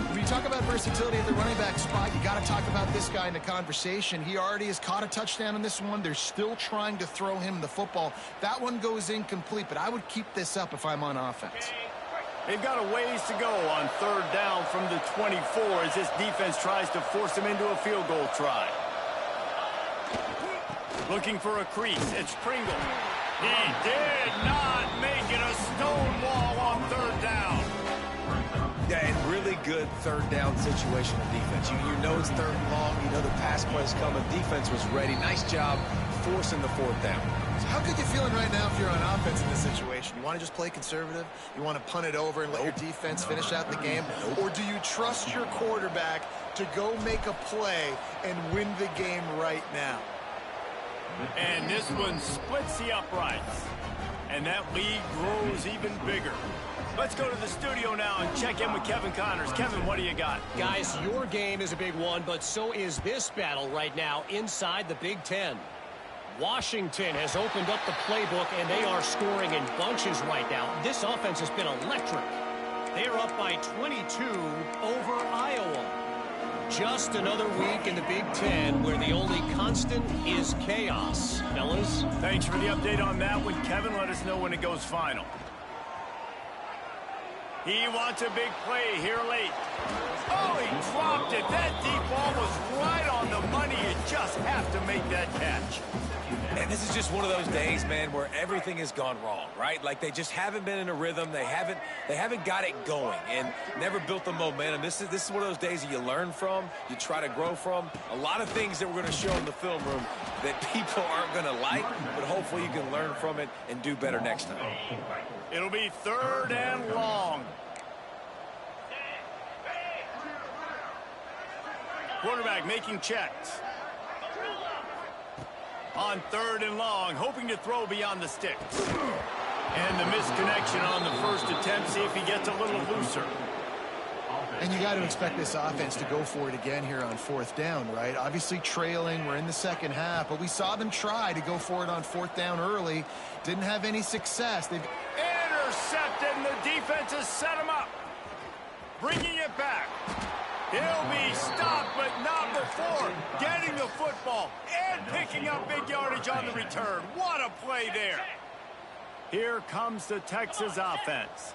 S3: When you talk about versatility at the running back spot, you got to talk about this guy in the conversation. He already has caught a touchdown in this one. They're still trying to throw him the football. That one goes incomplete, but I would keep this up if I'm on offense.
S1: They've got a ways to go on third down from the 24 as this defense tries to force them into a field goal try. Looking for a crease. It's Pringle. He did not make it a stone wall on third down.
S2: Yeah, and really good third down situational defense. You know it's third and long. You know the pass play's coming. Defense was ready. Nice job forcing the fourth down.
S3: So how good you feeling right now if you're on offense in this situation? You want to just play conservative? You want to punt it over and let your defense finish out the game? Or do you trust your quarterback to go make a play and win the game right now?
S1: And this one splits the uprights. And that lead grows even bigger. Let's go to the studio now and check in with Kevin Connors. Kevin, what do you got?
S5: Guys, your game is a big one, but so is this battle right now inside the Big Ten. Washington has opened up the playbook, and they are scoring in bunches right now. This offense has been electric. They are up by 22 over Iowa. Just another week in the Big Ten where the only constant is chaos. Fellas?
S1: Thanks for the update on that one, Kevin. Let us know when it goes final. He wants a big play here late. Oh, he dropped it. That deep ball was right on the money. You just have to make that catch.
S2: And this is just one of those days, man, where everything has gone wrong, right? Like they just haven't been in a rhythm. They haven't got it going and never built the momentum. This is one of those days that you learn from, you try to grow from. A lot of things that we're going to show in the film room that people aren't going to like, but hopefully you can learn from it and do better next time.
S1: It'll be third and long. Quarterback making checks. On third and long, hoping to throw beyond the sticks. And the misconnection on the first attempt. See if he gets a little looser.
S3: And you got to expect this offense to go for it again here on fourth down, right? Obviously trailing, we're in the second half, but we saw them try to go for it on fourth down early. Didn't have any success. They've
S1: intercepted, and the defense has set him up. Bringing it back. He'll be stopped, but not before getting the football and picking up big yardage on the return. What a play there. Here comes the Texas offense.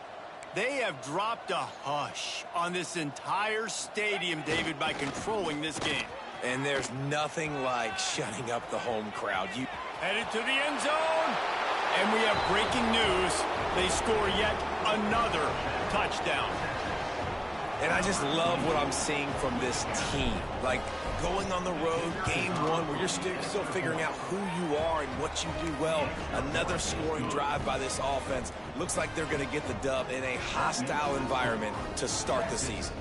S1: They have dropped a hush on this entire stadium, David, by controlling this game.
S2: And there's nothing like shutting up the home crowd.
S1: Headed to the end zone. And we have breaking news. They score yet another touchdown.
S2: And I just love what I'm seeing from this team. Like, going on the road, game one, where you're still figuring out who you are and what you do well. Another scoring drive by this offense. Looks like they're going to get the dub in a hostile environment to start the season.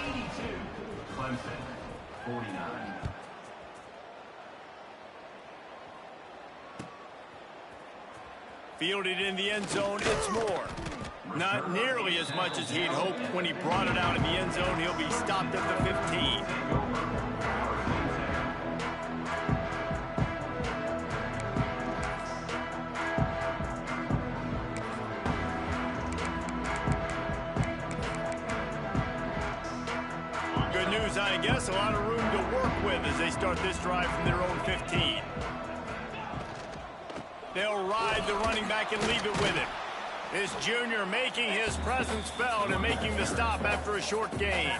S6: 82, Clemson, 49.
S1: Fielded in the end zone, it's more. Not nearly as much as he'd hoped when he brought it out in the end zone. He'll be stopped at the 15. Good news, I guess. A lot of room to work with as they start this drive from their own 15. They'll ride the running back and leave it with him. This junior making his presence felt and making the stop after a short gain.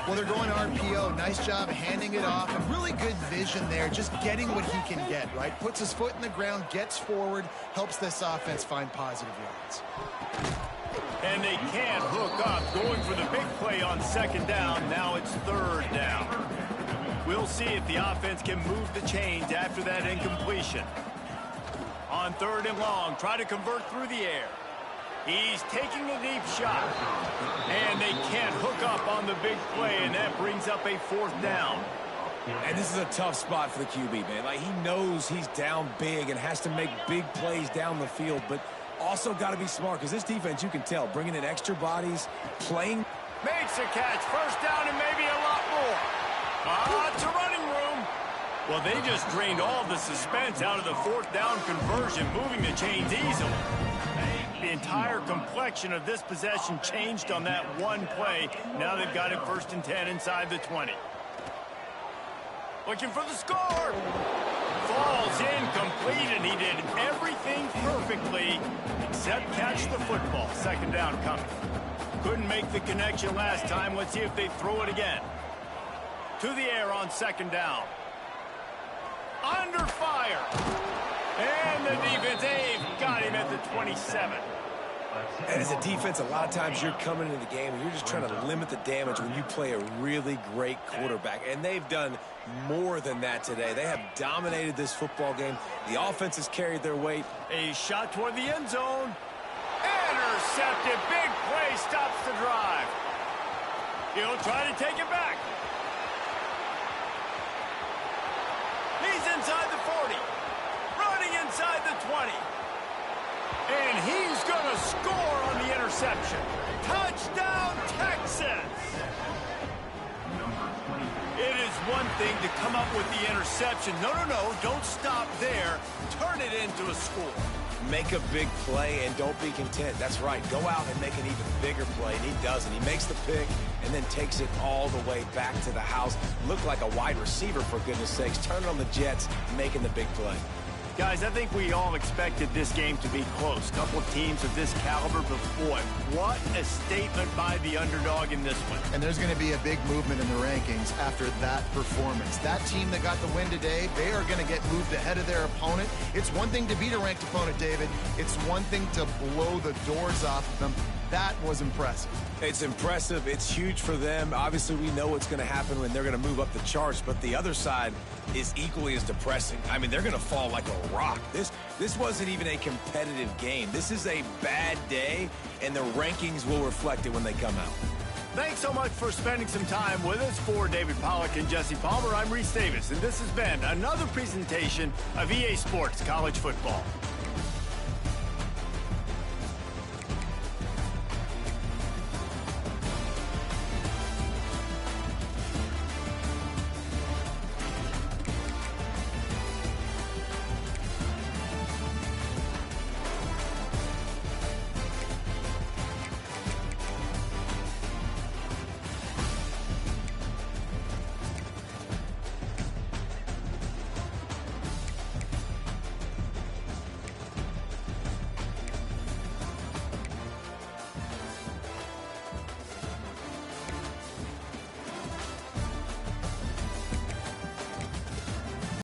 S3: Well, they're going RPO. Nice job handing it off. A really good vision there, just getting what he can get, right? Puts his foot in the ground, gets forward, helps this offense find positive yards.
S1: And they can't hook up, going for the big play on second down. Now it's third down. We'll see if the offense can move the chains after that incompletion. On third and long, try to convert through the air. He's taking a deep shot. And they can't hook up on the big play, and that brings up a fourth down.
S2: And this is a tough spot for the QB, man. Like, he knows he's down big and has to make big plays down the field, but also got to be smart, because this defense, you can tell, bringing in extra bodies, playing.
S1: Makes a catch, first down, and maybe a lot more. To running room. Well, they just drained all the suspense out of the fourth down conversion, moving the chains easily. The entire complexion of this possession changed on that one play. Now they've got it first and 10 inside the 20. Looking for the score. Falls incomplete, and he did everything perfectly except catch the football. Second down coming. Couldn't make the connection last time. Let's see if they throw it again. To the air on second down. Under fire. And the defense, they've got him at the 27.
S2: And as a defense, a lot of times you're coming into the game and you're just trying to limit the damage when you play a really great quarterback. And they've done more than that today. They have dominated this football game. The offense has carried their weight.
S1: A shot toward the end zone. Intercepted. Big play stops the drive. He'll try to take it back. He's inside the 40. Running inside the 20. And he's going to score on the interception. Touchdown, Texas! It is one thing to come up with the interception. No, don't stop there. Turn it into a score.
S2: Make a big play and don't be content. That's right. Go out and make an even bigger play, and he doesn't. He makes the pick and then takes it all the way back to the house. Looked like a wide receiver, for goodness sakes. Turning on the Jets, making the big play.
S1: Guys, I think we all expected this game to be close. Couple of teams of this caliber, but boy, what a statement by the underdog in this one.
S3: And there's going to be a big movement in the rankings after that performance. That team that got the win today, they are going to get moved ahead of their opponent. It's one thing to beat a ranked opponent, David. It's one thing to blow the doors off of them. That was impressive.
S2: It's impressive. It's huge for them. Obviously, we know what's going to happen when they're going to move up the charts, but the other side is equally as depressing. I mean, they're going to fall like a rock. This wasn't even a competitive game. This is a bad day, and the rankings will reflect it when they come out.
S1: Thanks so much for spending some time with us. For David Pollack and Jesse Palmer, I'm Reese Davis, and this has been another presentation of EA Sports College Football.